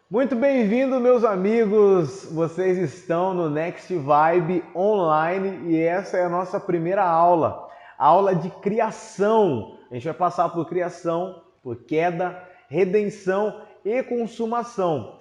Muito bem-vindo, meus amigos. Vocês estão no Next Vibe Online e essa é a nossa primeira aula de criação. A gente vai passar por criação, por queda, redenção e consumação.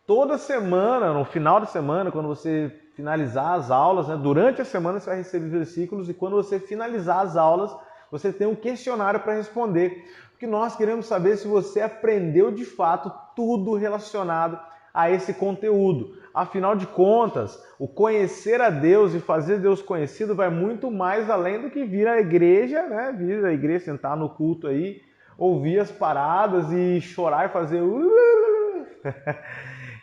Toda semana, no final de semana, quando você finalizar as aulas, durante a semana você vai receber versículos e quando você finalizar as aulas, você tem um questionário para responder. Porque nós queremos saber se você aprendeu de fato tudo relacionado a esse conteúdo. Afinal de contas, o conhecer a Deus e fazer Deus conhecido vai muito mais além do que vir à igreja, vir à igreja, sentar no culto aí, ouvir as paradas e chorar e fazer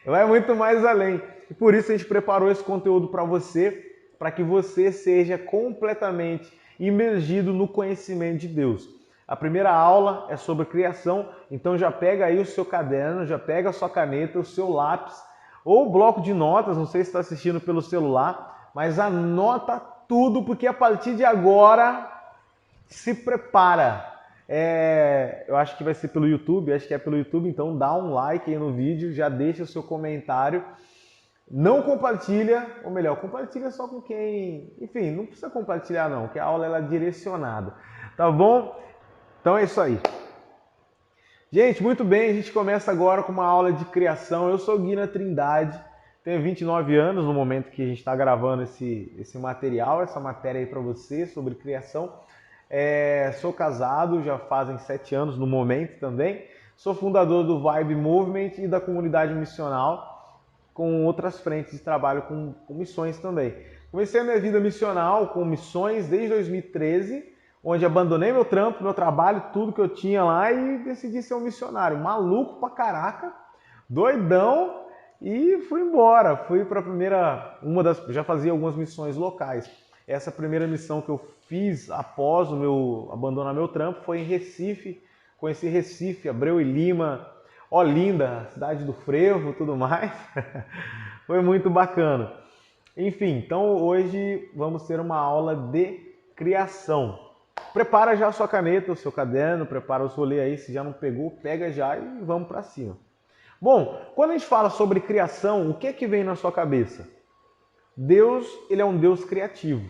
vai muito mais além. E por isso a gente preparou esse conteúdo para que você seja completamente imergido no conhecimento de Deus. A primeira aula é sobre criação, então já pega aí o seu caderno, já pega a sua caneta, o seu lápis ou bloco de notas, não sei se está assistindo pelo celular, mas anota tudo, porque a partir de agora se prepara. Eu acho que vai ser pelo YouTube, acho que é pelo YouTube, então dá um like aí no vídeo, já deixa o seu comentário. Não compartilha, ou melhor, compartilha só com quem... Enfim, não precisa compartilhar não, que a aula ela é direcionada, tá bom? Então é isso aí. Gente, muito bem, a gente começa agora com uma aula de criação. Eu sou Guina Trindade, tenho 29 anos no momento que a gente está gravando esse material, essa matéria aí para você sobre criação. Sou casado, já fazem 7 anos no momento também. Sou fundador do Vibe Movement e da comunidade missional, com outras frentes de trabalho com missões também. Comecei a minha vida missional com missões desde 2013, onde abandonei meu trampo, meu trabalho, tudo que eu tinha lá e decidi ser um missionário. Maluco pra caraca, doidão, e fui embora. Fui para a primeira, já fazia algumas missões locais. Essa primeira missão que eu fiz após o meu abandonar meu trampo foi em Recife. Conheci Recife, Abreu e Lima, Olinda, cidade do frevo, tudo mais. Foi muito bacana. Enfim, então hoje vamos ter uma aula de criação. Prepara já a sua caneta, o seu caderno, prepara o seu rolê aí, se já não pegou, pega já e vamos para cima. Bom, quando a gente fala sobre criação, o que é que vem na sua cabeça? Deus, ele é um Deus criativo.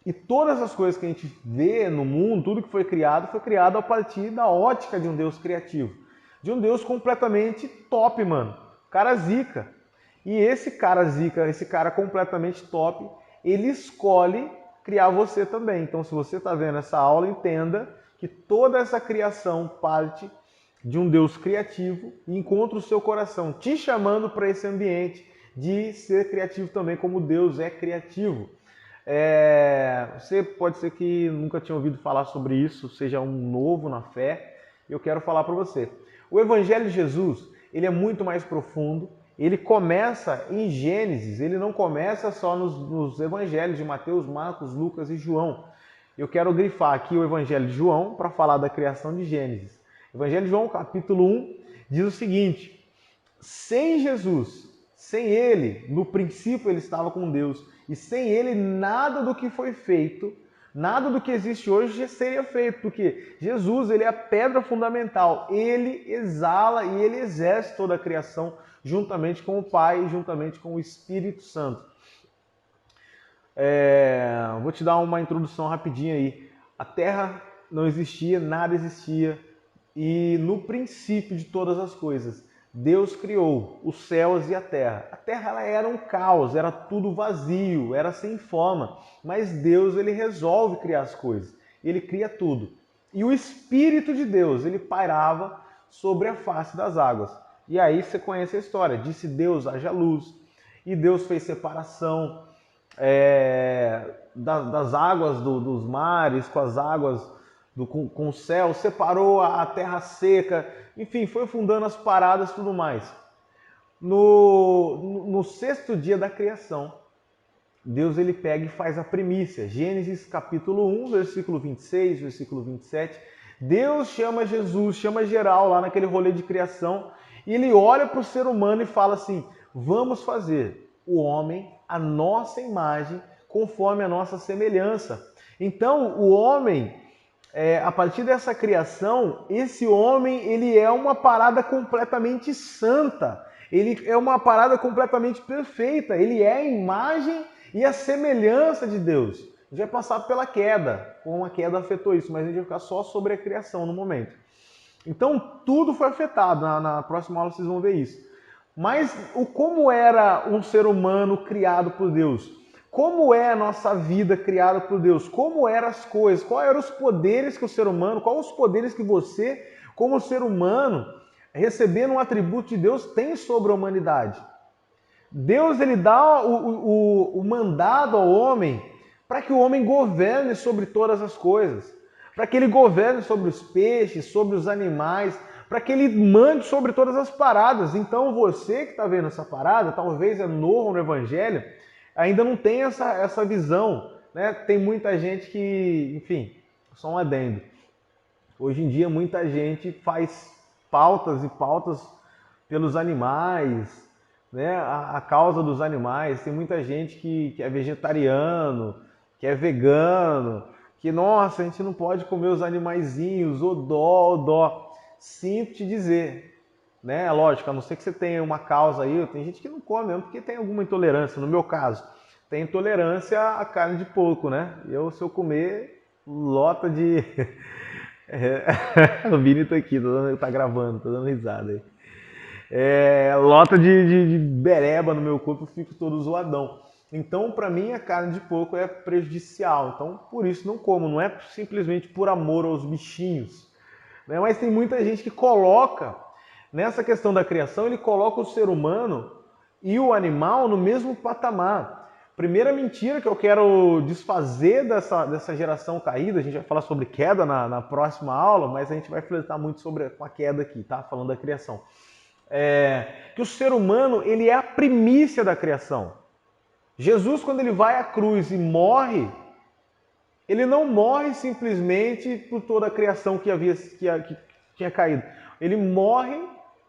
E todas as coisas que a gente vê no mundo, tudo que foi criado a partir da ótica de um Deus criativo. De um Deus completamente top, mano. Cara zica. E esse cara zica, esse cara completamente top, ele escolhe criar você também. Então, se você está vendo essa aula, entenda que toda essa criação parte de um Deus criativo e encontra o seu coração te chamando para esse ambiente de ser criativo também, como Deus é criativo. Você pode ser que nunca tinha ouvido falar sobre isso, seja um novo na fé, eu quero falar para você. O Evangelho de Jesus, ele é muito mais profundo, ele começa em Gênesis, ele não começa só nos evangelhos de Mateus, Marcos, Lucas e João. Eu quero grifar aqui o Evangelho de João para falar da criação de Gênesis. Evangelho de João, capítulo 1, diz o seguinte: sem Jesus, sem ele, no princípio ele estava com Deus, e sem ele nada do que foi feito, nada do que existe hoje já seria feito, porque Jesus, ele é a pedra fundamental, ele exala e ele exerce toda a criação juntamente com o Pai e juntamente com o Espírito Santo. Vou te dar uma introdução rapidinha aí. A Terra não existia, nada existia, e no princípio de todas as coisas, Deus criou os céus e a Terra. A Terra ela era um caos, era tudo vazio, era sem forma, mas Deus ele resolve criar as coisas, ele cria tudo. E o Espírito de Deus, ele pairava sobre a face das águas. E aí você conhece a história, disse Deus, haja luz, e Deus fez separação das águas dos mares com as águas com o céu, separou a terra seca, enfim, foi fundando as paradas e tudo mais. No sexto dia da criação, Deus ele pega e faz a primícia. Gênesis capítulo 1, versículo 26, versículo 27. Deus chama Jesus, chama geral lá naquele rolê de criação, e ele olha para o ser humano e fala assim: vamos fazer o homem a nossa imagem, conforme a nossa semelhança. Então, o homem, a partir dessa criação, esse homem ele é uma parada completamente santa. Ele é uma parada completamente perfeita. Ele é a imagem e a semelhança de Deus. A gente vai passar pela queda, como a queda afetou isso, mas a gente vai ficar só sobre a criação no momento. Então, tudo foi afetado. Na próxima aula vocês vão ver isso. Mas como era um ser humano criado por Deus? Como é a nossa vida criada por Deus? Como eram as coisas? Quais eram os poderes que o ser humano, quais os poderes que você, como ser humano, recebendo um atributo de Deus, tem sobre a humanidade? Deus, ele dá o mandado ao homem para que o homem governe sobre todas as coisas. Para que ele governe sobre os peixes, sobre os animais, para que ele mande sobre todas as paradas. Então você que está vendo essa parada, talvez é novo no Evangelho, ainda não tem essa visão, né? Tem muita gente que, enfim, só um adendo. Hoje em dia muita gente faz pautas e pautas pelos animais, né? A causa dos animais. Tem muita gente que é vegetariano, que é vegano, que, nossa, a gente não pode comer os animaizinhos, ô dó. Sinto te dizer, né? Lógico, a não ser que você tenha uma causa aí, tem gente que não come mesmo porque tem alguma intolerância. No meu caso, tem intolerância à carne de porco, né? Se eu comer, lota de... O Vini tá aqui, tá gravando, tá dando risada aí. Lota de bereba no meu corpo, eu fico todo zoadão. Então, para mim, a carne de porco é prejudicial. Então, por isso não como. Não é simplesmente por amor aos bichinhos, né? Mas tem muita gente que coloca, nessa questão da criação, ele coloca o ser humano e o animal no mesmo patamar. Primeira mentira que eu quero desfazer dessa geração caída, a gente vai falar sobre queda na próxima aula, mas a gente vai flertar muito sobre a queda aqui, tá? Falando da criação. Que o ser humano, ele é a primícia da criação. Jesus, quando ele vai à cruz e morre, ele não morre simplesmente por toda a criação que tinha caído. Ele morre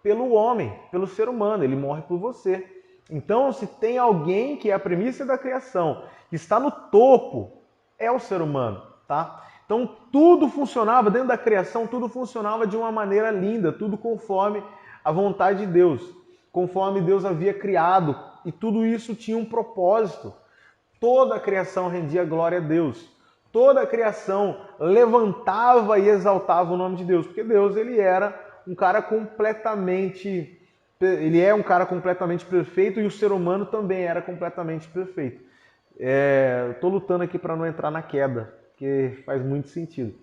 pelo homem, pelo ser humano, ele morre por você. Então, se tem alguém que é a primícia da criação, que está no topo, é o ser humano, tá? Então, tudo funcionava, dentro da criação, tudo funcionava de uma maneira linda, tudo conforme a vontade de Deus, conforme Deus havia criado, e tudo isso tinha um propósito. Toda a criação rendia glória a Deus. Toda a criação levantava e exaltava o nome de Deus, porque Deus, ele era um cara completamente, ele é um cara completamente perfeito, e o ser humano também era completamente perfeito. Estou lutando aqui para não entrar na queda, porque faz muito sentido.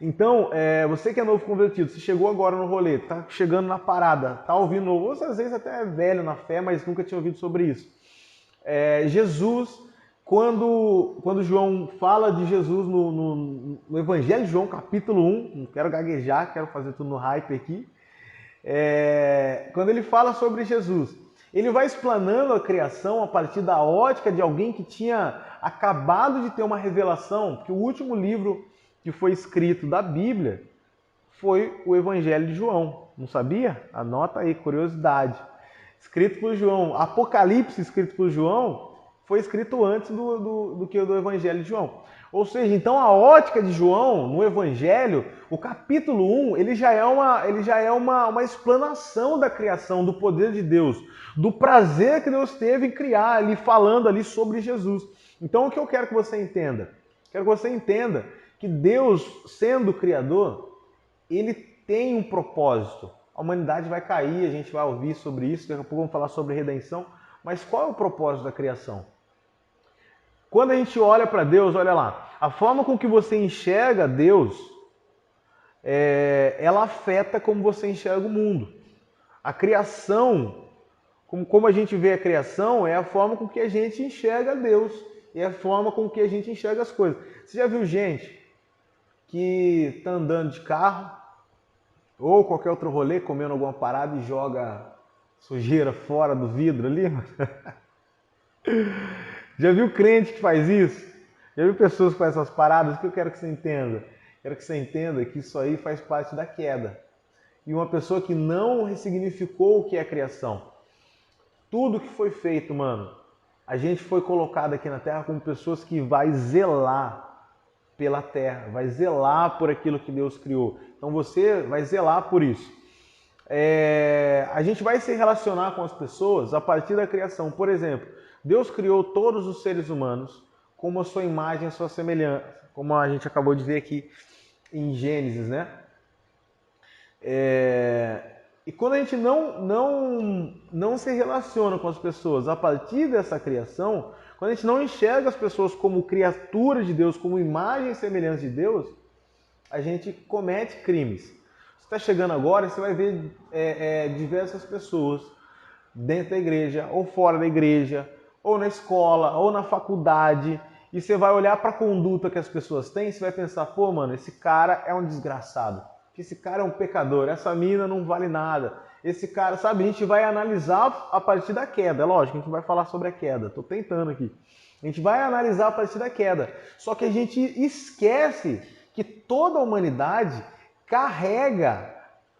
Então, você que é novo convertido, você chegou agora no rolê, tá chegando na parada, tá ouvindo novo, ou às vezes até é velho na fé, mas nunca tinha ouvido sobre isso. Jesus, quando João fala de Jesus no Evangelho de João, capítulo 1, não quero gaguejar, quero fazer tudo no hype aqui, quando ele fala sobre Jesus, ele vai explanando a criação a partir da ótica de alguém que tinha acabado de ter uma revelação, porque o último livro que foi escrito da Bíblia foi o Evangelho de João. Não sabia? Anota aí, curiosidade. Escrito por João. Apocalipse, escrito por João, foi escrito antes do que o do Evangelho de João. Ou seja, então a ótica de João no Evangelho, o capítulo 1, ele já é uma explanação da criação, do poder de Deus, do prazer que Deus teve em criar ali, falando ali sobre Jesus. Então o que eu quero que você entenda? Quero que você entenda que Deus, sendo o Criador, ele tem um propósito. A humanidade vai cair, a gente vai ouvir sobre isso, daqui a pouco vamos falar sobre redenção, mas qual é o propósito da criação? Quando a gente olha para Deus, olha lá, a forma com que você enxerga Deus, ela afeta como você enxerga o mundo. A criação, como a gente vê a criação, é a forma com que a gente enxerga Deus, é a forma com que a gente enxerga as coisas. Você já viu gente que está andando de carro ou qualquer outro rolê, comendo alguma parada e joga sujeira fora do vidro ali? Já viu crente que faz isso? Já viu pessoas que fazem essas paradas? O que eu quero que você entenda? Quero que você entenda que isso aí faz parte da queda. E uma pessoa que não ressignificou o que é criação. Tudo que foi feito, mano, a gente foi colocado aqui na Terra como pessoas que vai zelar pela terra, vai zelar por aquilo que Deus criou. Então você vai zelar por isso. A gente vai se relacionar com as pessoas a partir da criação. Por exemplo, Deus criou todos os seres humanos como a sua imagem, a sua semelhança, como a gente acabou de ver aqui em Gênesis, né? E quando a gente não se relaciona com as pessoas a partir dessa criação, quando a gente não enxerga as pessoas como criaturas de Deus, como imagem e semelhança de Deus, a gente comete crimes. Você está chegando agora, você vai ver diversas pessoas dentro da igreja, ou fora da igreja, ou na escola, ou na faculdade, e você vai olhar para a conduta que as pessoas têm e você vai pensar, pô, mano, esse cara é um desgraçado, esse cara é um pecador, essa mina não vale nada, esse cara, sabe, a gente vai analisar a partir da queda, é lógico, a gente vai falar sobre a queda, tô tentando aqui. A gente vai analisar a partir da queda, só que a gente esquece que toda a humanidade carrega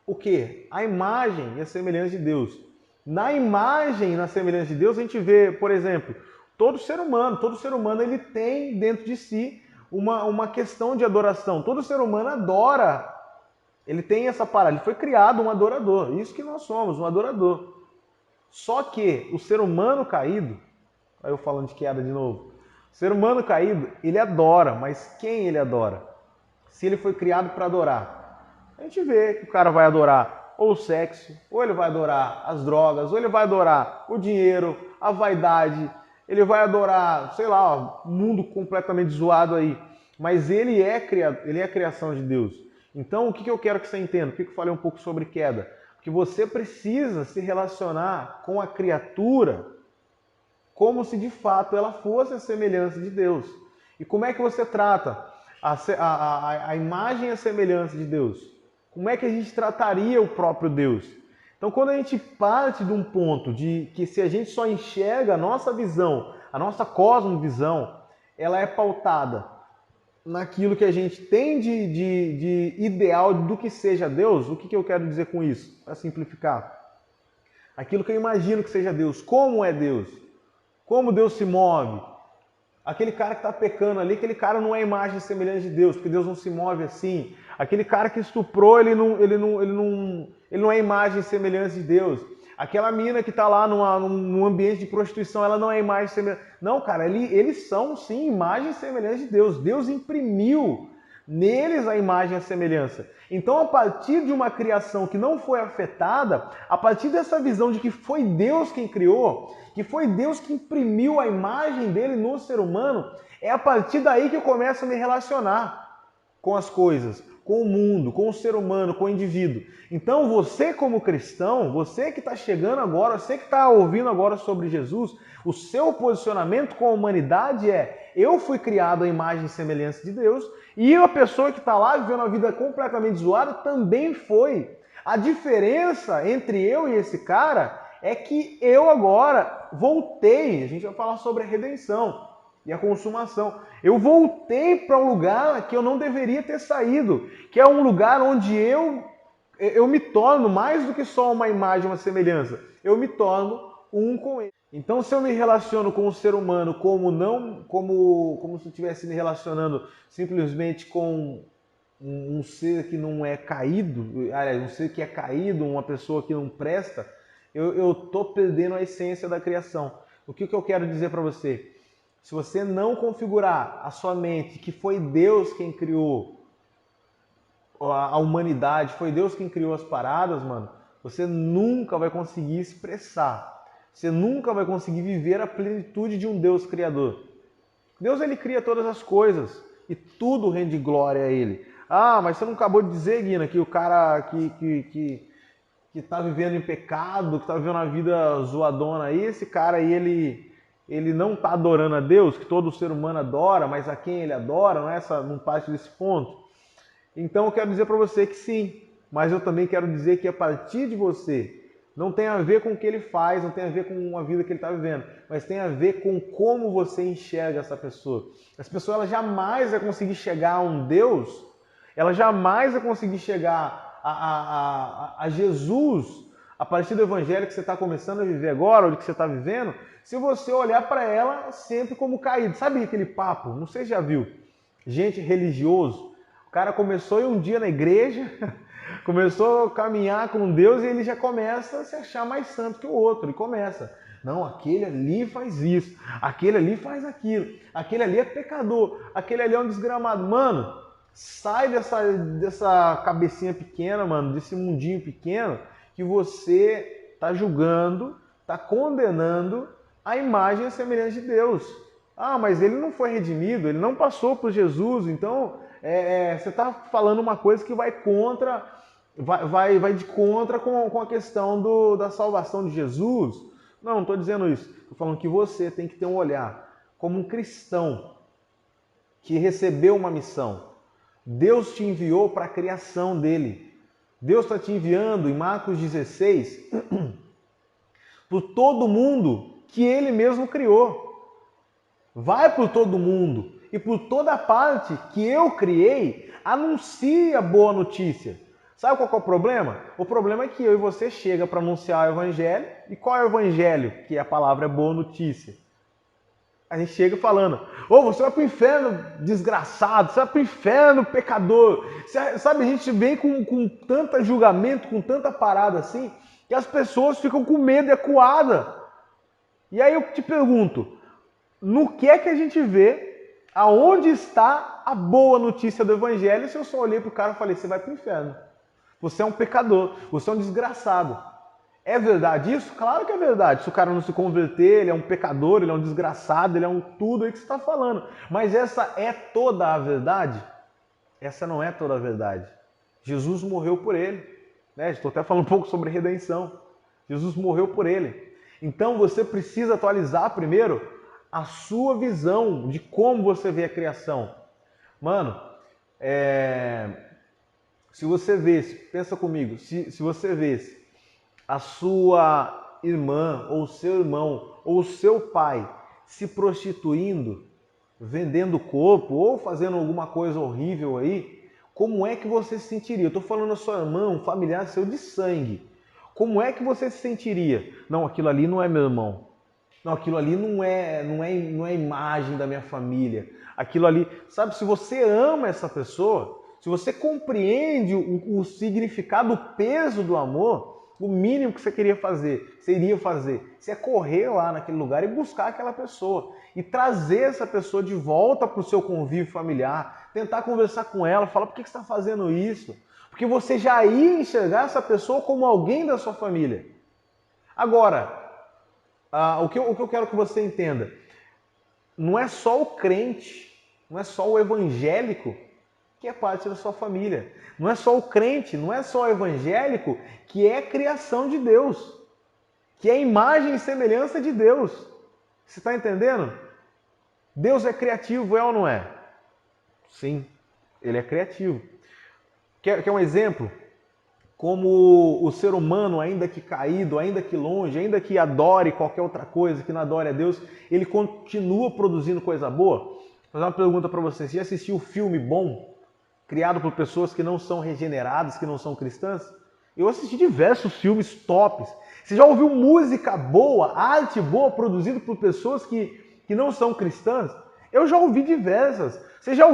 o quê? A imagem e a semelhança de Deus. Na imagem e na semelhança de Deus, a gente vê, por exemplo, todo ser humano ele tem dentro de si uma questão de adoração. Todo ser humano adora. Ele tem essa parada, ele foi criado um adorador. Isso que nós somos, um adorador. Só que o ser humano caído, aí eu falando de queda de novo, o ser humano caído, ele adora, mas quem ele adora? Se ele foi criado para adorar, a gente vê que o cara vai adorar ou o sexo, ou ele vai adorar as drogas, ou ele vai adorar o dinheiro, a vaidade, ele vai adorar, sei lá, um mundo completamente zoado aí. Mas ele é a criação de Deus. Então, o que eu quero que você entenda? Por que eu falei um pouco sobre queda? Porque você precisa se relacionar com a criatura como se de fato ela fosse a semelhança de Deus. E como é que você trata a imagem e a semelhança de Deus? Como é que a gente trataria o próprio Deus? Então, quando a gente parte de um ponto de que se a gente só enxerga a nossa visão, a nossa cosmovisão, ela é pautada naquilo que a gente tem de ideal do que seja Deus, o que eu quero dizer com isso? Para simplificar. Aquilo que eu imagino que seja Deus, como é Deus, como Deus se move. Aquele cara que está pecando ali, aquele cara não é imagem e semelhança de Deus, porque Deus não se move assim. Aquele cara que estuprou, ele não é imagem e semelhança de Deus. Aquela mina que está lá num ambiente de prostituição, ela não é imagem e semelhança. Não, cara, eles são sim imagem e semelhança de Deus. Deus imprimiu neles a imagem e a semelhança. Então, a partir de uma criação que não foi afetada, a partir dessa visão de que foi Deus quem criou, que foi Deus que imprimiu a imagem dele no ser humano, é a partir daí que eu começo a me relacionar com as coisas, com o mundo, com o ser humano, com o indivíduo. Então, você como cristão, você que está chegando agora, você que está ouvindo agora sobre Jesus, o seu posicionamento com a humanidade é: eu fui criado à imagem e semelhança de Deus, e a pessoa que está lá vivendo a vida completamente zoada também foi. A diferença entre eu e esse cara é que eu agora voltei, a gente vai falar sobre a redenção e a consumação. Eu voltei para um lugar que eu não deveria ter saído, que é um lugar onde eu me torno mais do que só uma imagem, uma semelhança. Eu me torno um com ele. Então, se eu me relaciono com o ser humano como se eu estivesse me relacionando simplesmente com um ser que não é caído, um ser que é caído, uma pessoa que não presta, eu estou perdendo a essência da criação. O que eu quero dizer para você? Se você não configurar a sua mente que foi Deus quem criou a humanidade, foi Deus quem criou as paradas, mano, você nunca vai conseguir expressar. Você nunca vai conseguir viver a plenitude de um Deus criador. Deus, ele cria todas as coisas e tudo rende glória a ele. Ah, mas você não acabou de dizer, Guina, que o cara que está vivendo em pecado, que está vivendo uma vida zoadona aí, esse cara aí, ele não está adorando a Deus, que todo ser humano adora, mas a quem ele adora, não parte desse ponto. Então eu quero dizer para você que sim, mas eu também quero dizer que a partir de você, não tem a ver com o que ele faz, não tem a ver com a vida que ele está vivendo, mas tem a ver com como você enxerga essa pessoa. Essa pessoa ela jamais vai conseguir chegar a um Deus, ela jamais vai conseguir chegar a Jesus a partir do evangelho que você está começando a viver agora, ou que você está vivendo, se você olhar para ela sempre como caído. Sabe aquele papo? Não sei se já viu. Gente religioso. O cara começou um dia na igreja, Começou a caminhar com Deus e ele já começa a se achar mais santo que o outro. E começa. Não, aquele ali faz isso, aquele ali faz aquilo, aquele ali é pecador, aquele ali é um desgramado. Mano, sai dessa cabecinha pequena, mano, desse mundinho pequeno que você tá julgando, tá condenando a imagem e a semelhança de Deus. Ah, mas ele não foi redimido, ele não passou por Jesus, então você está falando uma coisa que vai contra, vai de contra com a questão da salvação de Jesus. Não estou dizendo isso. Estou falando que você tem que ter um olhar como um cristão que recebeu uma missão. Deus te enviou para a criação dele. Deus está te enviando em Marcos 16 por todo mundo que ele mesmo criou. Vai por todo mundo e por toda parte que eu criei, anuncie a boa notícia. Sabe qual é o problema? O problema é que eu e você chega para anunciar o evangelho. E qual é o evangelho? Que a palavra é boa notícia. A gente chega falando, você vai para o inferno, desgraçado, você vai para o inferno, pecador. Sabe, a gente vem com tanto julgamento, com tanta parada assim, que as pessoas ficam com medo e acuada. E aí eu te pergunto, no que é que a gente vê, aonde está a boa notícia do evangelho, se eu só olhei para o cara e falei, você vai para o inferno. Você é um pecador, você é um desgraçado. É verdade isso? Claro que é verdade. Se o cara não se converter, ele é um pecador, ele é um desgraçado, ele é um tudo aí que você está falando. Mas essa é toda a verdade? Essa não é toda a verdade. Jesus morreu por ele. Estou até falando um pouco sobre redenção. Jesus morreu por ele. Então você precisa atualizar primeiro a sua visão de como você vê a criação. Mano, se você vê, pensa comigo, se você vê a sua irmã, ou seu irmão, ou seu pai se prostituindo, vendendo o corpo, ou fazendo alguma coisa horrível aí, como é que você se sentiria? Eu estou falando a sua irmã, um familiar seu de sangue. Como é que você se sentiria? Não, aquilo ali não é meu irmão. Não, aquilo ali não é imagem da minha família. Aquilo ali, sabe, se você ama essa pessoa, se você compreende o significado, o peso do amor, o mínimo que você iria fazer, você é correr lá naquele lugar e buscar aquela pessoa. E trazer essa pessoa de volta para o seu convívio familiar, tentar conversar com ela, falar por que você está fazendo isso? Porque você já ia enxergar essa pessoa como alguém da sua família. Agora, o que eu quero que você entenda, não é só o crente, não é só o evangélico que é parte da sua família. Não é só o crente, não é só o evangélico que é criação de Deus, que é imagem e semelhança de Deus. Você está entendendo? Deus é criativo, é ou não é? Sim, ele é criativo. Quer um exemplo? Como o ser humano, ainda que caído, ainda que longe, ainda que adore qualquer outra coisa, que não adore a Deus, ele continua produzindo coisa boa? Vou fazer uma pergunta para você. Você já assistiu um filme bom, criado por pessoas que não são regeneradas, que não são cristãs? Eu assisti diversos filmes tops. Você já ouviu música boa, arte boa, produzida por pessoas que não são cristãs? Eu já ouvi diversas. Você já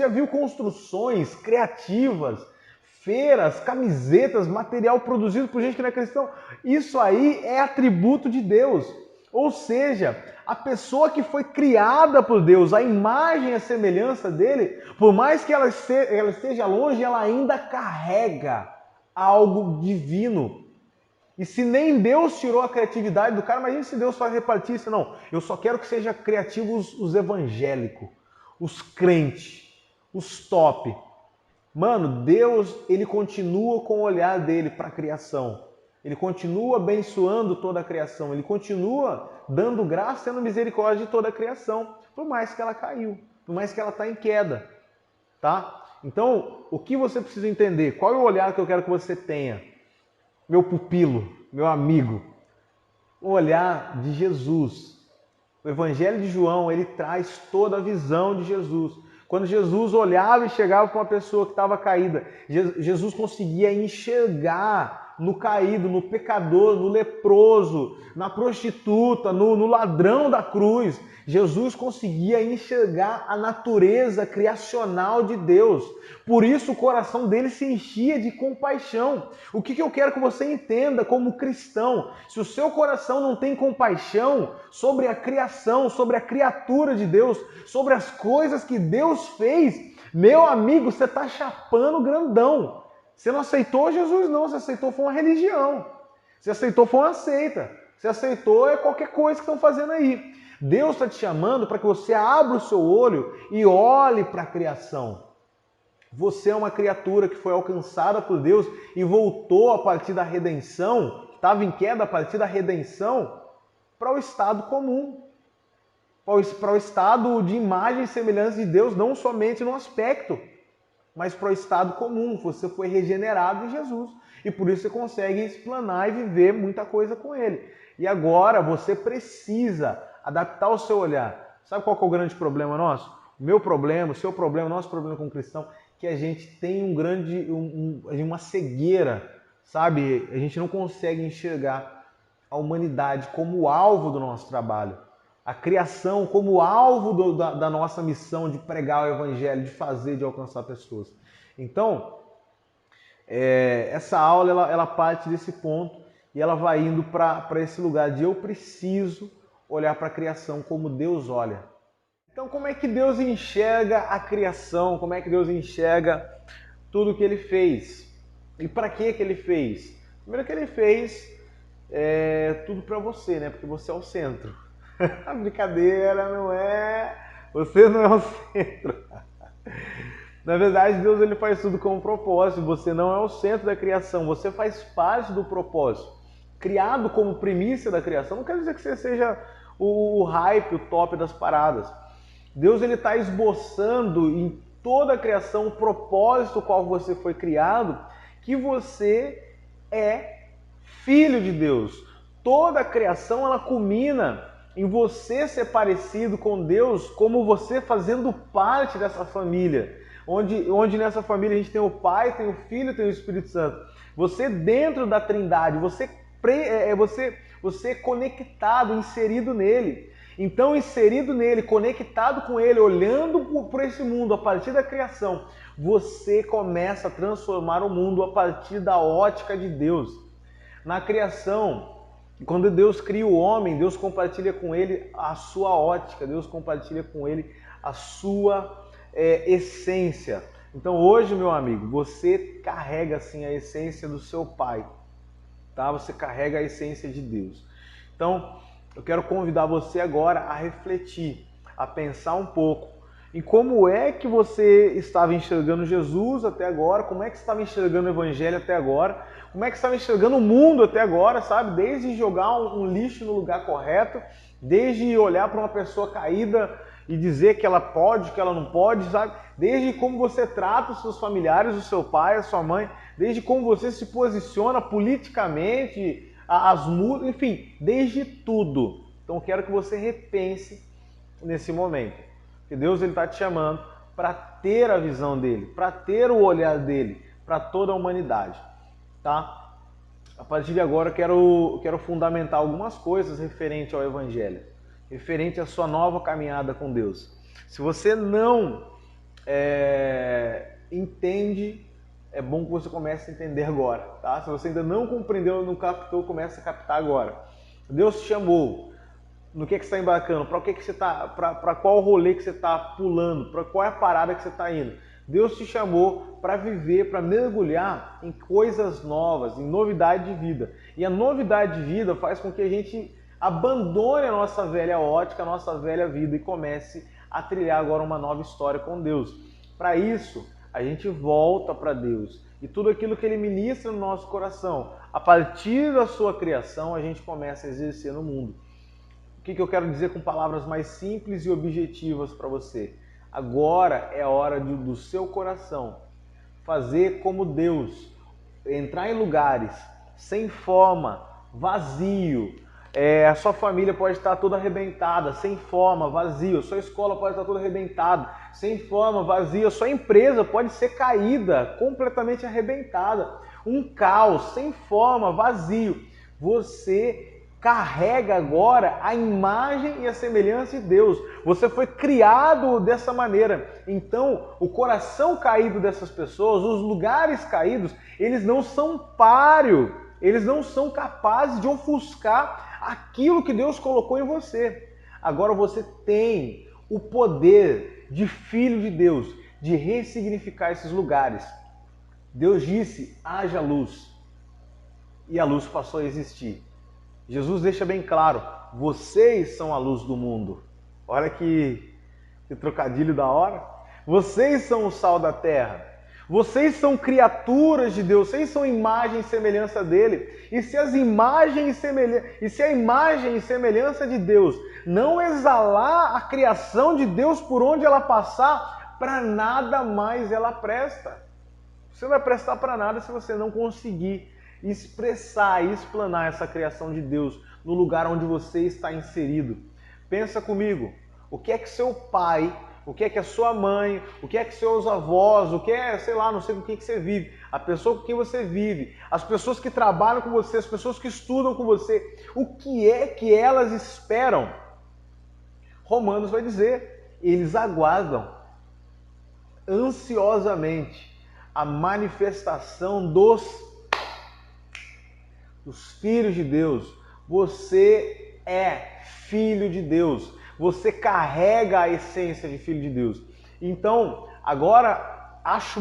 viu construções criativas, feiras, camisetas, material produzido por gente que não é cristão? Isso aí é atributo de Deus. Ou seja, a pessoa que foi criada por Deus, a imagem e a semelhança dele, por mais que ela esteja longe, ela ainda carrega algo divino. E se nem Deus tirou a criatividade do cara, imagina se Deus faz repartir isso. Não, eu só quero que sejam criativos os evangélicos, os crentes, os top. Mano, Deus, ele continua com o olhar dele para a criação. Ele continua abençoando toda a criação. Ele continua dando graça, tendo misericórdia de toda a criação. Por mais que ela caiu, por mais que ela está em queda. Tá? Então, o que você precisa entender? Qual é o olhar que eu quero que você tenha? Meu pupilo, meu amigo. O olhar de Jesus. O Evangelho de João, ele traz toda a visão de Jesus. Quando Jesus olhava e chegava para uma pessoa que estava caída, Jesus conseguia enxergar no caído, no pecador, no leproso, na prostituta, no ladrão da cruz. Jesus conseguia enxergar a natureza criacional de Deus. Por isso o coração dele se enchia de compaixão. O que eu quero que você entenda como cristão? Se o seu coração não tem compaixão sobre a criação, sobre a criatura de Deus, sobre as coisas que Deus fez, meu amigo, você está chapando grandão. Você não aceitou Jesus, não. Você aceitou foi uma religião. Você aceitou foi uma seita. Você aceitou é qualquer coisa que estão fazendo aí. Deus está te chamando para que você abra o seu olho e olhe para a criação. Você é uma criatura que foi alcançada por Deus e voltou a partir da redenção, estava em queda a partir da redenção, para o estado comum. Para o estado de imagem e semelhança de Deus, não somente no aspecto, mas para o estado comum. Você foi regenerado em Jesus e por isso você consegue explanar e viver muita coisa com Ele. E agora você precisa adaptar o seu olhar. Sabe qual que é o grande problema nosso? O meu problema, o seu problema, o nosso problema como cristão, que a gente tem uma cegueira, sabe? A gente não consegue enxergar a humanidade como alvo do nosso trabalho. A criação como alvo da nossa missão de pregar o evangelho, de fazer, de alcançar pessoas. Então, essa aula ela parte desse ponto e ela vai indo para esse lugar de eu preciso olhar para a criação como Deus olha. Então, como é que Deus enxerga a criação? Como é que Deus enxerga tudo que Ele fez? E para que Ele fez? Primeiro que Ele fez tudo para você, né? Porque você é o centro. A brincadeira não é... Você não é o centro. Na verdade, Deus ele faz tudo com um propósito. Você não é o centro da criação. Você faz parte do propósito. Criado como primícia da criação, não quer dizer que você seja o hype, o top das paradas. Deus ele está esboçando em toda a criação o propósito qual você foi criado, que você é filho de Deus. Toda a criação ela culmina em você ser parecido com Deus, como você fazendo parte dessa família. Onde nessa família a gente tem o Pai, tem o Filho, tem o Espírito Santo. Você dentro da Trindade, você conectado, inserido nele. Então, inserido nele, conectado com ele, olhando por esse mundo a partir da criação, você começa a transformar o mundo a partir da ótica de Deus. Na criação, quando Deus cria o homem, Deus compartilha com ele a sua ótica, Deus compartilha com ele a sua essência. Então hoje, meu amigo, você carrega assim a essência do seu Pai, tá? Você carrega a essência de Deus. Então, eu quero convidar você agora a refletir, a pensar um pouco em como é que você estava enxergando Jesus até agora, como é que você estava enxergando o Evangelho até agora, como é que você estava enxergando o mundo até agora, sabe? Desde jogar um lixo no lugar correto, desde olhar para uma pessoa caída e dizer que ela pode, que ela não pode, sabe? Desde como você trata os seus familiares, o seu pai, a sua mãe, desde como você se posiciona politicamente, as músicas, enfim, desde tudo. Então eu quero que você repense nesse momento. Que Deus está te chamando para ter a visão dele, para ter o olhar dele, para toda a humanidade. Tá? A partir de agora eu quero fundamentar algumas coisas referente ao Evangelho, referente à sua nova caminhada com Deus. Se você não entende, é bom que você comece a entender agora. Tá? Se você ainda não compreendeu, não captou, comece a captar agora. Deus te chamou. No que você está embarcando? Para o que você está? Para qual rolê que você está pulando? Para qual é a parada que você está indo? Deus te chamou para viver, para mergulhar em coisas novas, em novidade de vida. E a novidade de vida faz com que a gente abandone a nossa velha ótica, a nossa velha vida e comece a trilhar agora uma nova história com Deus. Para isso, a gente volta para Deus. E tudo aquilo que Ele ministra no nosso coração, a partir da sua criação, a gente começa a exercer no mundo. O que eu quero dizer com palavras mais simples e objetivas para você? Agora é a hora do seu coração fazer como Deus, entrar em lugares sem forma, vazio. A sua família pode estar toda arrebentada, sem forma, vazio. A sua escola pode estar toda arrebentada, sem forma, vazio. A sua empresa pode ser caída, completamente arrebentada. um caos, sem forma, vazio. Você carrega agora a imagem e a semelhança de Deus. Você foi criado dessa maneira. Então, o coração caído dessas pessoas, os lugares caídos, eles não são páreo, eles não são capazes de ofuscar aquilo que Deus colocou em você. Agora você tem o poder de filho de Deus, de ressignificar esses lugares. Deus disse, haja luz, e a luz passou a existir. Jesus deixa bem claro, vocês são a luz do mundo. Olha que trocadilho da hora. Vocês são o sal da terra. Vocês são criaturas de Deus, vocês são imagem e semelhança dele. E se a imagem e semelhança de Deus não exalar a criação de Deus por onde ela passar, para nada mais ela presta. Você não vai prestar para nada se você não conseguir expressar e explanar essa criação de Deus no lugar onde você está inserido. Pensa comigo, o que é que seu pai, o que é que a sua mãe, o que é que seus avós, o que é, sei lá, não sei com quem que você vive, a pessoa com quem você vive, as pessoas que trabalham com você, as pessoas que estudam com você, o que é que elas esperam? Romanos vai dizer, eles aguardam ansiosamente a manifestação dos filhos de Deus. Você é filho de Deus. Você carrega a essência de filho de Deus. Então, agora acho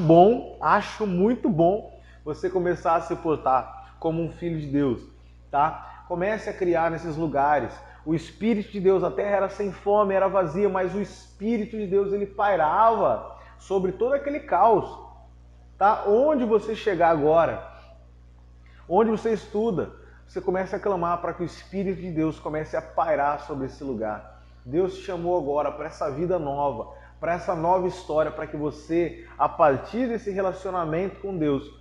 muito bom você começar a se portar como um filho de Deus, tá? Comece a criar nesses lugares. O Espírito de Deus, a terra era sem fome, era vazia, mas o Espírito de Deus, ele pairava sobre todo aquele caos, tá? Onde você chegar agora, onde você estuda, você começa a clamar para que o Espírito de Deus comece a pairar sobre esse lugar. Deus te chamou agora para essa vida nova, para essa nova história, para que você, a partir desse relacionamento com Deus,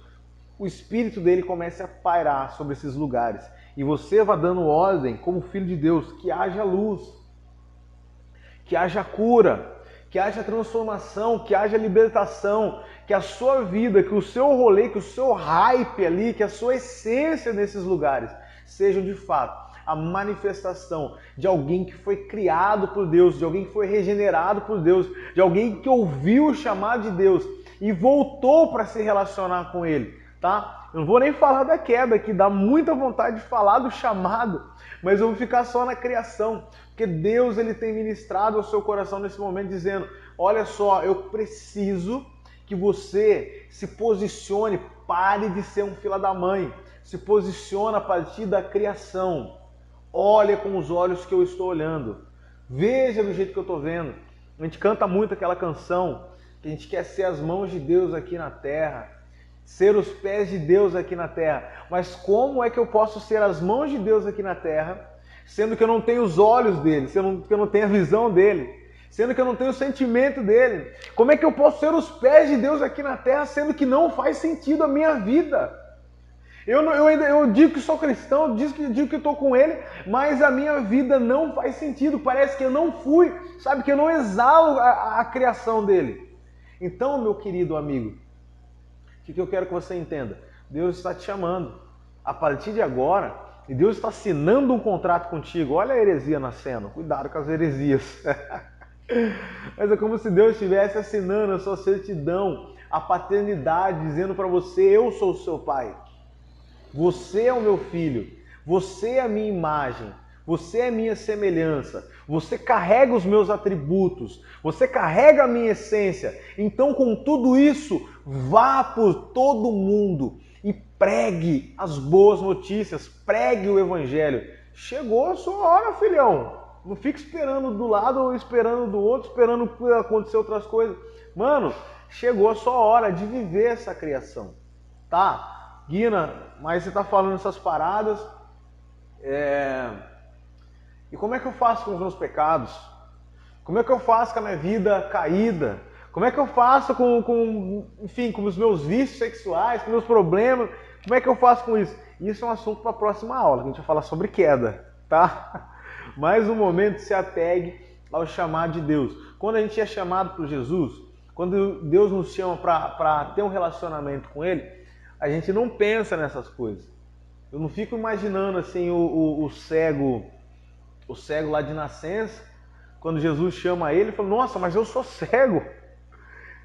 o Espírito dele comece a pairar sobre esses lugares. E você vá dando ordem, como filho de Deus, que haja luz, que haja cura, que haja transformação, que haja libertação, que a sua vida, que o seu rolê, que o seu hype ali, que a sua essência nesses lugares sejam de fato a manifestação de alguém que foi criado por Deus, de alguém que foi regenerado por Deus, de alguém que ouviu o chamado de Deus e voltou para se relacionar com ele, tá? Eu não vou nem falar da queda, que dá muita vontade de falar do chamado, mas eu vou ficar só na criação, porque Deus ele tem ministrado ao seu coração nesse momento dizendo, olha só, eu preciso que você se posicione, pare de ser um filho da mãe, se posiciona a partir da criação, olha com os olhos que eu estou olhando, veja do jeito que eu estou vendo. A gente canta muito aquela canção, que a gente quer ser as mãos de Deus aqui na terra, ser os pés de Deus aqui na terra. Mas como é que eu posso ser as mãos de Deus aqui na terra, sendo que eu não tenho os olhos dele, sendo que eu não tenho a visão dele, sendo que eu não tenho o sentimento dele? Como é que eu posso ser os pés de Deus aqui na terra, sendo que não faz sentido a minha vida? Eu digo que sou cristão, digo que estou com ele, mas a minha vida não faz sentido. Parece que eu não fui, sabe, que eu não exalo a criação dele. Então, meu querido amigo, o que eu quero que você entenda? Deus está te chamando a partir de agora, e Deus está assinando um contrato contigo. Olha a heresia nascendo, cuidado com as heresias. Mas é como se Deus estivesse assinando a sua certidão, a paternidade, dizendo para você, eu sou o seu pai. Você é o meu filho, você é a minha imagem, você é a minha semelhança, você carrega os meus atributos, você carrega a minha essência. Então, com tudo isso, vá por todo mundo e pregue as boas notícias, pregue o evangelho. Chegou a sua hora, filhão. Não fique esperando do lado ou esperando do outro, esperando acontecer outras coisas. Mano, chegou a sua hora de viver essa criação, tá? Guina, mas você está falando essas paradas, e como é que eu faço com os meus pecados? Como é que eu faço com a minha vida caída? Como é que eu faço com os meus vícios sexuais, com meus problemas? Como é que eu faço com isso? Isso é um assunto para a próxima aula, que a gente vai falar sobre queda, tá? Mais um momento, se apegue ao chamado de Deus. Quando a gente é chamado por Jesus, quando Deus nos chama para ter um relacionamento com Ele, a gente não pensa nessas coisas. Eu não fico imaginando assim o cego lá de nascença, quando Jesus chama ele, fala, nossa, mas eu sou cego.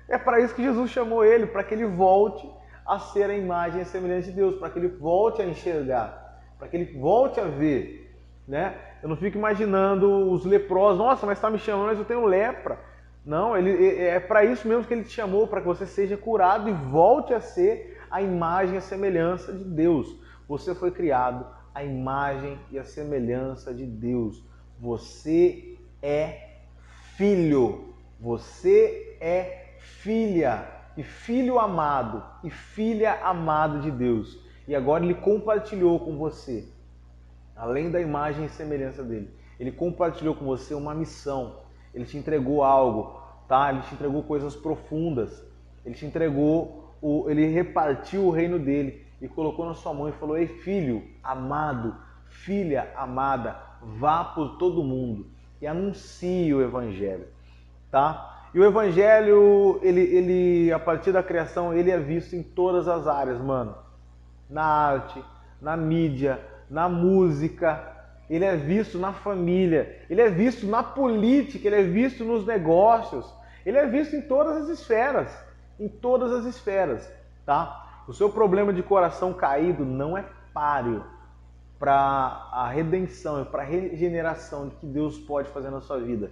É para isso que Jesus chamou ele, para que ele volte a ser a imagem e semelhança de Deus, para que ele volte a enxergar, para que ele volte a ver, né? Eu não fico imaginando os leprosos, nossa, mas está me chamando, mas eu tenho lepra. Não, é para isso mesmo que ele te chamou, para que você seja curado e volte a ser a imagem e a semelhança de Deus. Você foi criado à imagem e a semelhança de Deus. Você é filho, você é filha e filho amado e filha amada de Deus. E agora ele compartilhou com você, além da imagem e semelhança dele, ele compartilhou com você uma missão. Ele te entregou algo, tá? Ele te entregou coisas profundas. Ele te entregou, ele repartiu o reino dele e colocou na sua mão e falou: ei, filho amado, filha amada, vá por todo mundo e anuncie o evangelho, tá? E o evangelho, ele a partir da criação, ele é visto em todas as áreas, mano. Na arte, na mídia, na música, ele é visto na família, ele é visto na política, ele é visto nos negócios, ele é visto em todas as esferas, tá? O seu problema de coração caído não é páreo para a redenção e para a regeneração que Deus pode fazer na sua vida.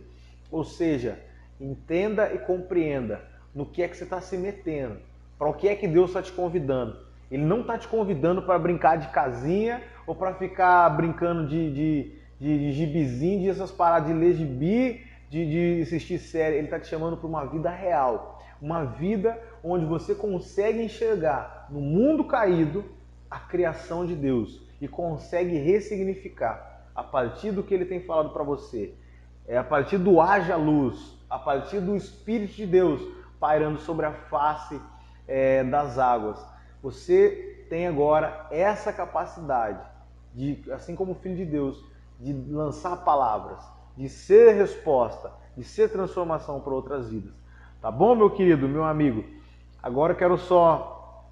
Ou seja, entenda e compreenda no que é que você está se metendo, para o que é que Deus está te convidando. Ele não está te convidando para brincar de casinha ou para ficar brincando de gibizinho, de essas paradas de ler gibi, de assistir série. Ele está te chamando para uma vida real. Uma vida onde você consegue enxergar no mundo caído a criação de Deus e consegue ressignificar a partir do que ele tem falado para você. É a partir do haja luz, a partir do Espírito de Deus pairando sobre a face das águas. Você tem agora essa capacidade de, assim como o Filho de Deus, de lançar palavras, de ser resposta, de ser transformação para outras vidas. Tá bom, meu querido, meu amigo? Agora eu quero só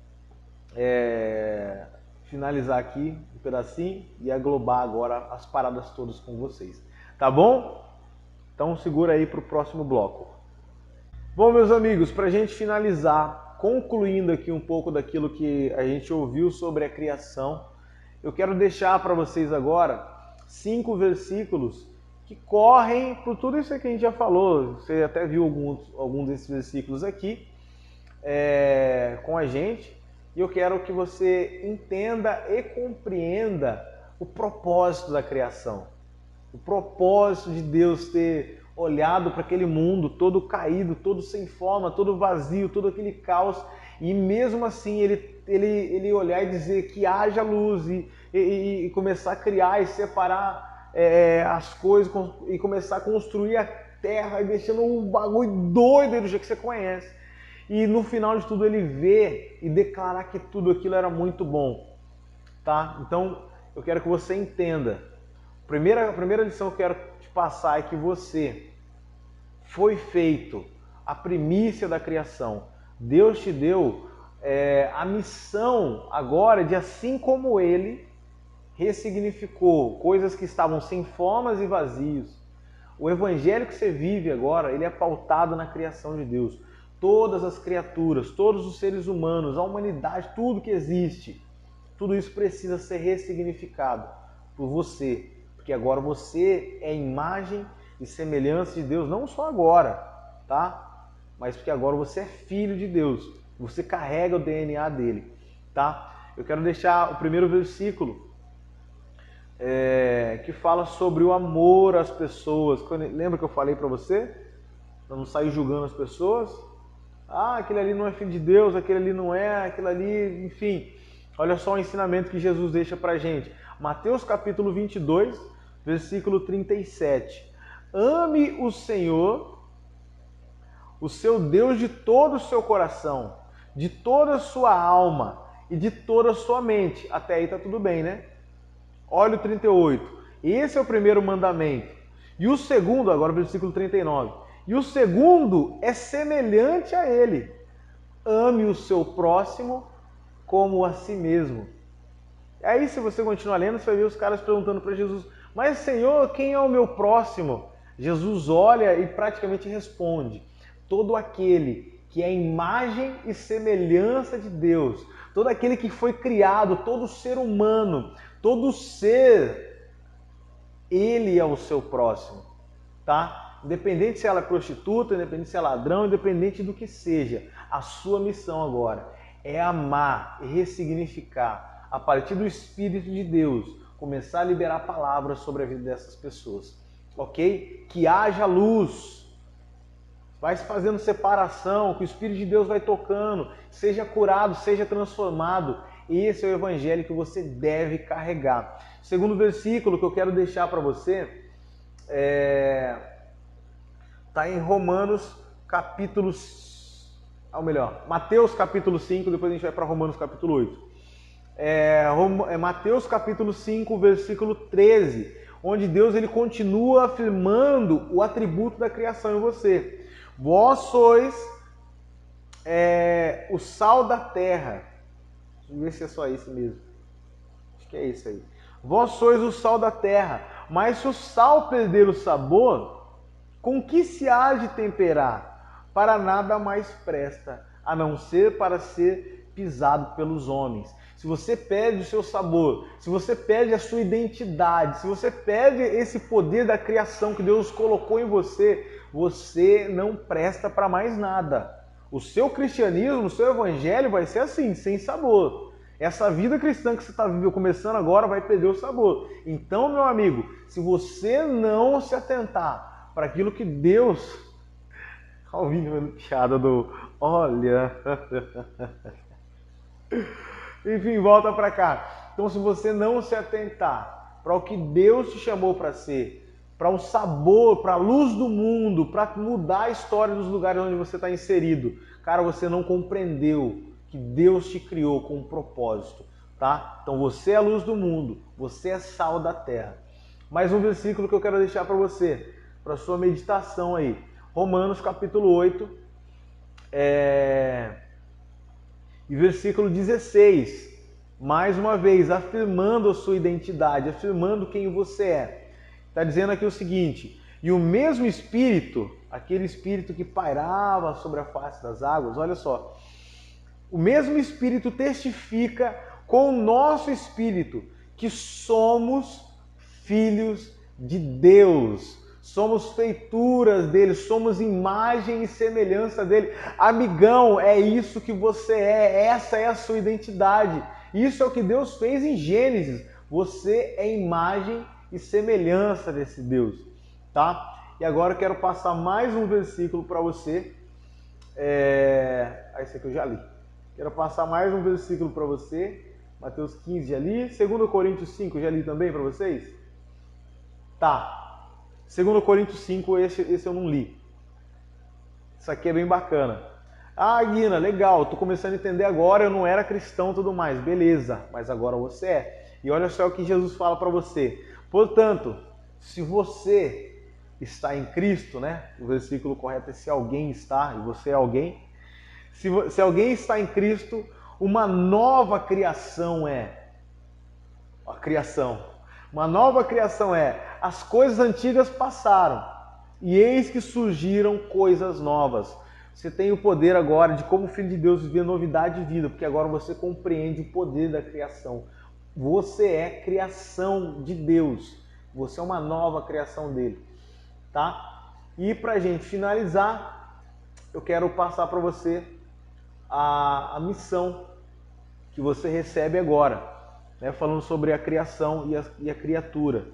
finalizar aqui um pedacinho e aglobar agora as paradas todas com vocês. Tá bom? Então segura aí para o próximo bloco. Bom, meus amigos, para a gente finalizar, concluindo aqui um pouco daquilo que a gente ouviu sobre a criação, eu quero deixar para vocês agora 5 versículos que correm por tudo isso que a gente já falou. Você até viu alguns desses versículos aqui com a gente. E eu quero que você entenda e compreenda o propósito da criação. O propósito de Deus ter olhado para aquele mundo todo caído, todo sem forma, todo vazio, todo aquele caos, e mesmo assim ele olhar e dizer que haja luz e começar a criar e separar as coisas e começar a construir a terra e deixando um bagulho doido do jeito que você conhece. E no final de tudo ele vê e declarar que tudo aquilo era muito bom, tá? Então eu quero que você entenda. A primeira lição que eu quero te passar é que você foi feito a primícia da criação. Deus te deu a missão agora de, assim como ele ressignificou coisas que estavam sem formas e vazios. O evangelho que você vive agora, ele é pautado na criação de Deus. Todas as criaturas, todos os seres humanos, a humanidade, tudo que existe, tudo isso precisa ser ressignificado por você. Porque agora você é imagem e semelhança de Deus, não só agora, tá? Mas porque agora você é filho de Deus. Você carrega o DNA dele, tá? Eu quero deixar o primeiro versículo que fala sobre o amor às pessoas. Lembra que eu falei para você? Pra não sair julgando as pessoas. Ah, aquele ali não é filho de Deus, aquele ali não é, aquele ali, enfim. Olha só o ensinamento que Jesus deixa pra gente. Mateus capítulo 22, versículo 37. Ame o Senhor, o seu Deus, de todo o seu coração, de toda a sua alma e de toda a sua mente. Até aí tá tudo bem, né? Olha o 38. Esse é o primeiro mandamento. E o segundo, agora o versículo 39. E o segundo é semelhante a ele. Ame o seu próximo como a si mesmo. Aí, se você continuar lendo, você vai ver os caras perguntando para Jesus: mas, Senhor, quem é o meu próximo? Jesus olha e praticamente responde: todo aquele que é a imagem e semelhança de Deus, todo aquele que foi criado, todo ser humano, todo ser, ele é o seu próximo, tá? Independente se ela é prostituta, independente se é ladrão, independente do que seja, a sua missão agora é amar e ressignificar, a partir do Espírito de Deus, começar a liberar palavras sobre a vida dessas pessoas, ok? Que haja luz, vai se fazendo separação, que o Espírito de Deus vai tocando, seja curado, seja transformado. Esse é o evangelho que você deve carregar. Segundo versículo que eu quero deixar para você está em Romanos capítulo, Mateus capítulo 5, depois a gente vai para Romanos capítulo 8. Mateus capítulo 5, versículo 13, onde Deus ele continua afirmando o atributo da criação em você. Vós sois o sal da terra. Deixa eu ver se é só isso mesmo. Acho que é isso aí. Vós sois o sal da terra, mas se o sal perder o sabor, com que se há de temperar? Para nada mais presta, a não ser para ser pisado pelos homens. Se você perde o seu sabor, se você perde a sua identidade, se você perde esse poder da criação que Deus colocou em você, você não presta para mais nada. O seu cristianismo, o seu evangelho vai ser assim, sem sabor. Essa vida cristã que você está começando agora vai perder o sabor. Então, meu amigo, se você não se atentar para aquilo que Deus... Ouvindo piada do... Olha... Enfim, volta para cá. Então, se você não se atentar para o que Deus te chamou para ser, para o sabor, para a luz do mundo, para mudar a história dos lugares onde você está inserido, cara, você não compreendeu que Deus te criou com um propósito, tá? Então, você é a luz do mundo, você é sal da terra. Mais um versículo que eu quero deixar para você, para sua meditação aí. Romanos capítulo 8, e versículo 16, mais uma vez, afirmando a sua identidade, afirmando quem você é. Está dizendo aqui o seguinte: e o mesmo Espírito, aquele Espírito que pairava sobre a face das águas, olha só, o mesmo Espírito testifica com o nosso Espírito que somos filhos de Deus. Somos feituras dele, somos imagem e semelhança dele. Amigão, é isso que você é, essa é a sua identidade. Isso é o que Deus fez em Gênesis. Você é imagem e semelhança desse Deus, tá? E agora eu quero passar mais um versículo para você. Esse aqui eu já li. Quero passar mais um versículo para você. Mateus 15 já li. 2 Coríntios 5 já li também para vocês? Tá. 2 Coríntios 5, esse eu não li. Isso aqui é bem bacana. Ah, Guina, legal, tô começando a entender agora, eu não era cristão e tudo mais. Beleza, mas agora você é. E olha só o que Jesus fala para você. Portanto, se você está em Cristo, né? O versículo correto é se alguém está, e você é alguém. Se alguém está em Cristo, uma nova criação é. A criação. Uma nova criação é, as coisas antigas passaram, e eis que surgiram coisas novas. Você tem o poder agora de, como filho de Deus, viver novidade de vida, porque agora você compreende o poder da criação. Você é criação de Deus, você é uma nova criação dele, tá? E pra gente finalizar, eu quero passar para você a missão que você recebe agora. Falando sobre a criação e a criatura,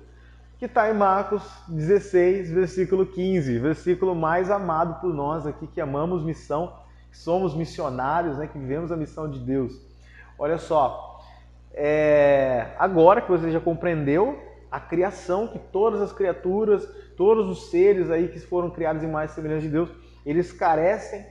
que está em Marcos 16, versículo 15, versículo mais amado por nós aqui, que amamos missão, que somos missionários, né, que vivemos a missão de Deus. Olha só, agora que você já compreendeu a criação, que todas as criaturas, todos os seres aí que foram criados em imagem e semelhança de Deus, eles carecem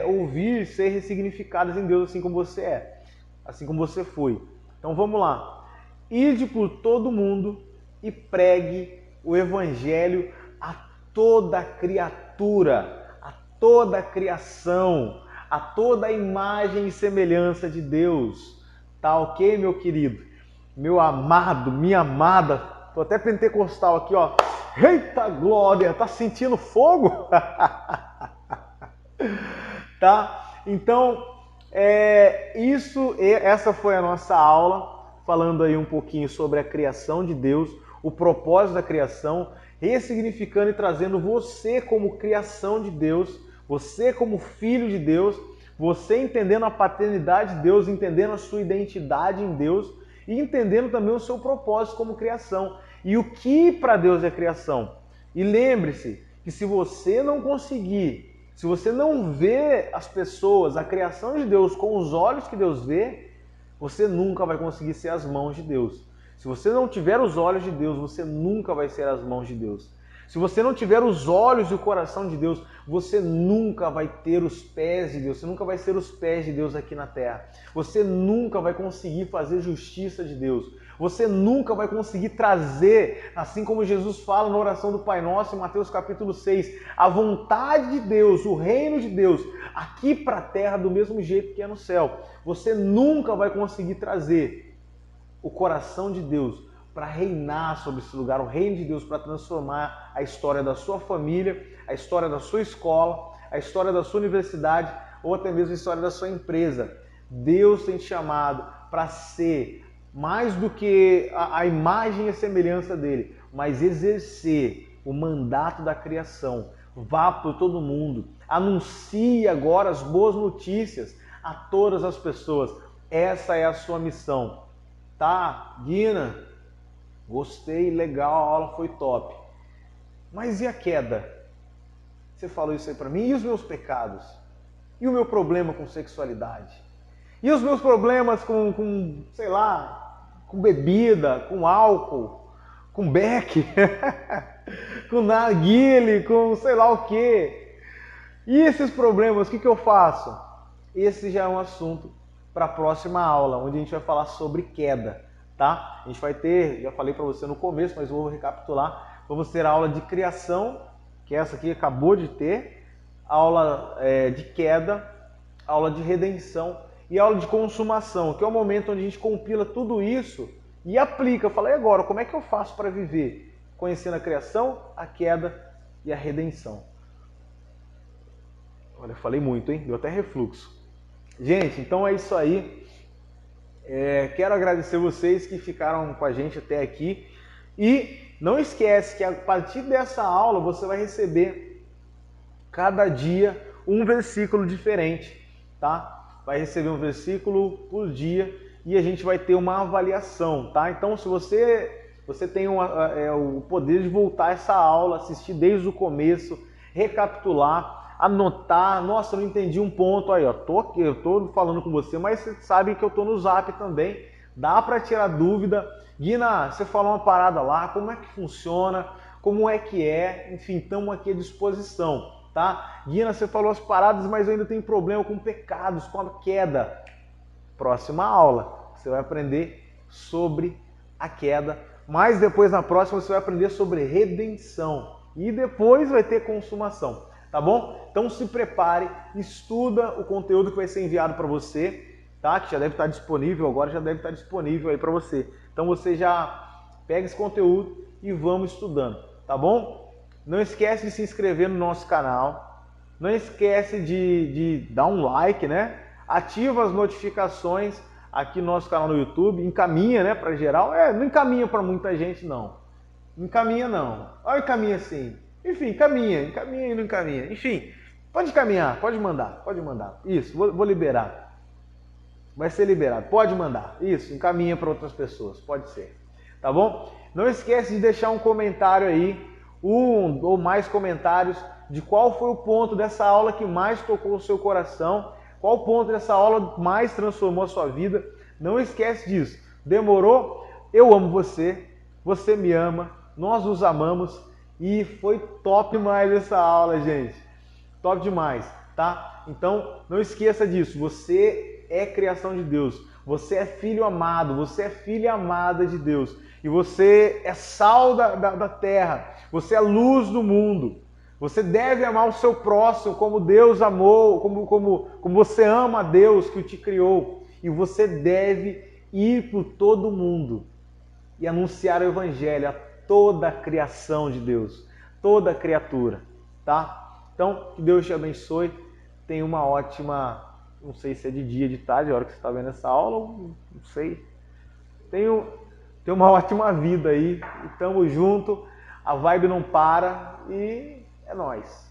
ouvir, ser ressignificados em Deus, assim como você é, assim como você foi. Então vamos lá. Ide por todo mundo e pregue o evangelho a toda criatura, a toda criação, a toda a imagem e semelhança de Deus. Tá ok, meu querido? Meu amado, minha amada. Tô até pentecostal aqui, ó. Eita glória, tá sentindo fogo? Tá? Então, essa foi a nossa aula, falando aí um pouquinho sobre a criação de Deus, o propósito da criação, ressignificando e trazendo você como criação de Deus, você como filho de Deus, você entendendo a paternidade de Deus, entendendo a sua identidade em Deus e entendendo também o seu propósito como criação e o que para Deus é criação. E lembre-se que se você não conseguir, se você não vê as pessoas, a criação de Deus com os olhos que Deus vê, você nunca vai conseguir ser as mãos de Deus. Se você não tiver os olhos de Deus, você nunca vai ser as mãos de Deus. Se você não tiver os olhos e o coração de Deus, você nunca vai ter os pés de Deus. Você nunca vai ser os pés de Deus aqui na terra. Você nunca vai conseguir fazer justiça de Deus. Você nunca vai conseguir trazer, assim como Jesus fala na oração do Pai Nosso, em Mateus capítulo 6, a vontade de Deus, o reino de Deus, aqui para a terra do mesmo jeito que é no céu. Você nunca vai conseguir trazer o coração de Deus para reinar sobre esse lugar, o reino de Deus para transformar a história da sua família, a história da sua escola, a história da sua universidade ou até mesmo a história da sua empresa. Deus tem te chamado para ser mais do que a imagem e a semelhança dele, mas exercer o mandato da criação. Vá por todo mundo, anuncie agora as boas notícias a todas as pessoas. Essa é a sua missão. Tá, Guina? Gostei, legal, a aula foi top. Mas e a queda? Você falou isso aí para mim. E os meus pecados? E o meu problema com sexualidade? E os meus problemas com sei lá, com bebida, com álcool, com beck, com narguile, com sei lá o quê? E esses problemas, o que eu faço? Esse já é um assunto para a próxima aula, onde a gente vai falar sobre queda, tá? A gente vai ter, já falei para você no começo, mas vou recapitular. Vamos ter a aula de criação, que essa aqui acabou de ter, aula de queda, aula de redenção e aula de consumação, que é o momento onde a gente compila tudo isso e aplica. Eu falei agora, como é que eu faço para viver? Conhecendo a criação, a queda e a redenção. Olha, eu falei muito, hein? Deu até refluxo. Gente, então é isso aí. Quero agradecer vocês que ficaram com a gente até aqui. E não esquece que a partir dessa aula você vai receber cada dia um versículo diferente, tá? Vai receber um versículo por dia e a gente vai ter uma avaliação, tá? Então, se você tem o poder de voltar essa aula, assistir desde o começo, recapitular, anotar, nossa, eu não entendi um ponto aí, ó, tô aqui, eu tô falando com você, mas você sabe que eu tô no Zap também, dá para tirar dúvida. Guina, você falou uma parada lá, como é que funciona, como é que é, enfim, estamos aqui à disposição, tá? Guina, você falou as paradas, mas eu ainda tenho problema com pecados, com a queda. Próxima aula, você vai aprender sobre a queda, mas depois na próxima você vai aprender sobre redenção e depois vai ter consumação. Tá bom? Então se prepare, estuda o conteúdo que vai ser enviado para você, tá? Que já deve estar disponível, agora já deve estar disponível aí para você. Então você já pega esse conteúdo e vamos estudando, tá bom? Não esquece de se inscrever no nosso canal, não esquece de dar um like, né? Ativa as notificações aqui no nosso canal no YouTube, encaminha, né, para geral. Não encaminha para muita gente não. Encaminha não. Olha, encaminha sim. Enfim, encaminha e não encaminha. Enfim, pode encaminhar, pode mandar. Isso, vou liberar. Vai ser liberado, pode mandar. Isso, encaminha para outras pessoas, pode ser. Tá bom? Não esquece de deixar um comentário aí, um ou mais comentários, de qual foi o ponto dessa aula que mais tocou o seu coração, qual ponto dessa aula mais transformou a sua vida. Não esquece disso. Demorou? Eu amo você, você me ama, nós nos amamos. E foi top demais essa aula, gente. Top demais, tá? Então, não esqueça disso. Você é criação de Deus. Você é filho amado. Você é filha amada de Deus. E você é sal da terra. Você é luz do mundo. Você deve amar o seu próximo como Deus amou, como você ama a Deus que te criou. E você deve ir por todo mundo e anunciar o Evangelho a toda a criação de Deus, toda criatura, tá? Então, que Deus te abençoe. Tenha uma ótima, não sei se é de dia, de tarde, a hora que você está vendo essa aula, não sei. Tenha uma ótima vida aí. E tamo junto. A vibe não para e é nóis.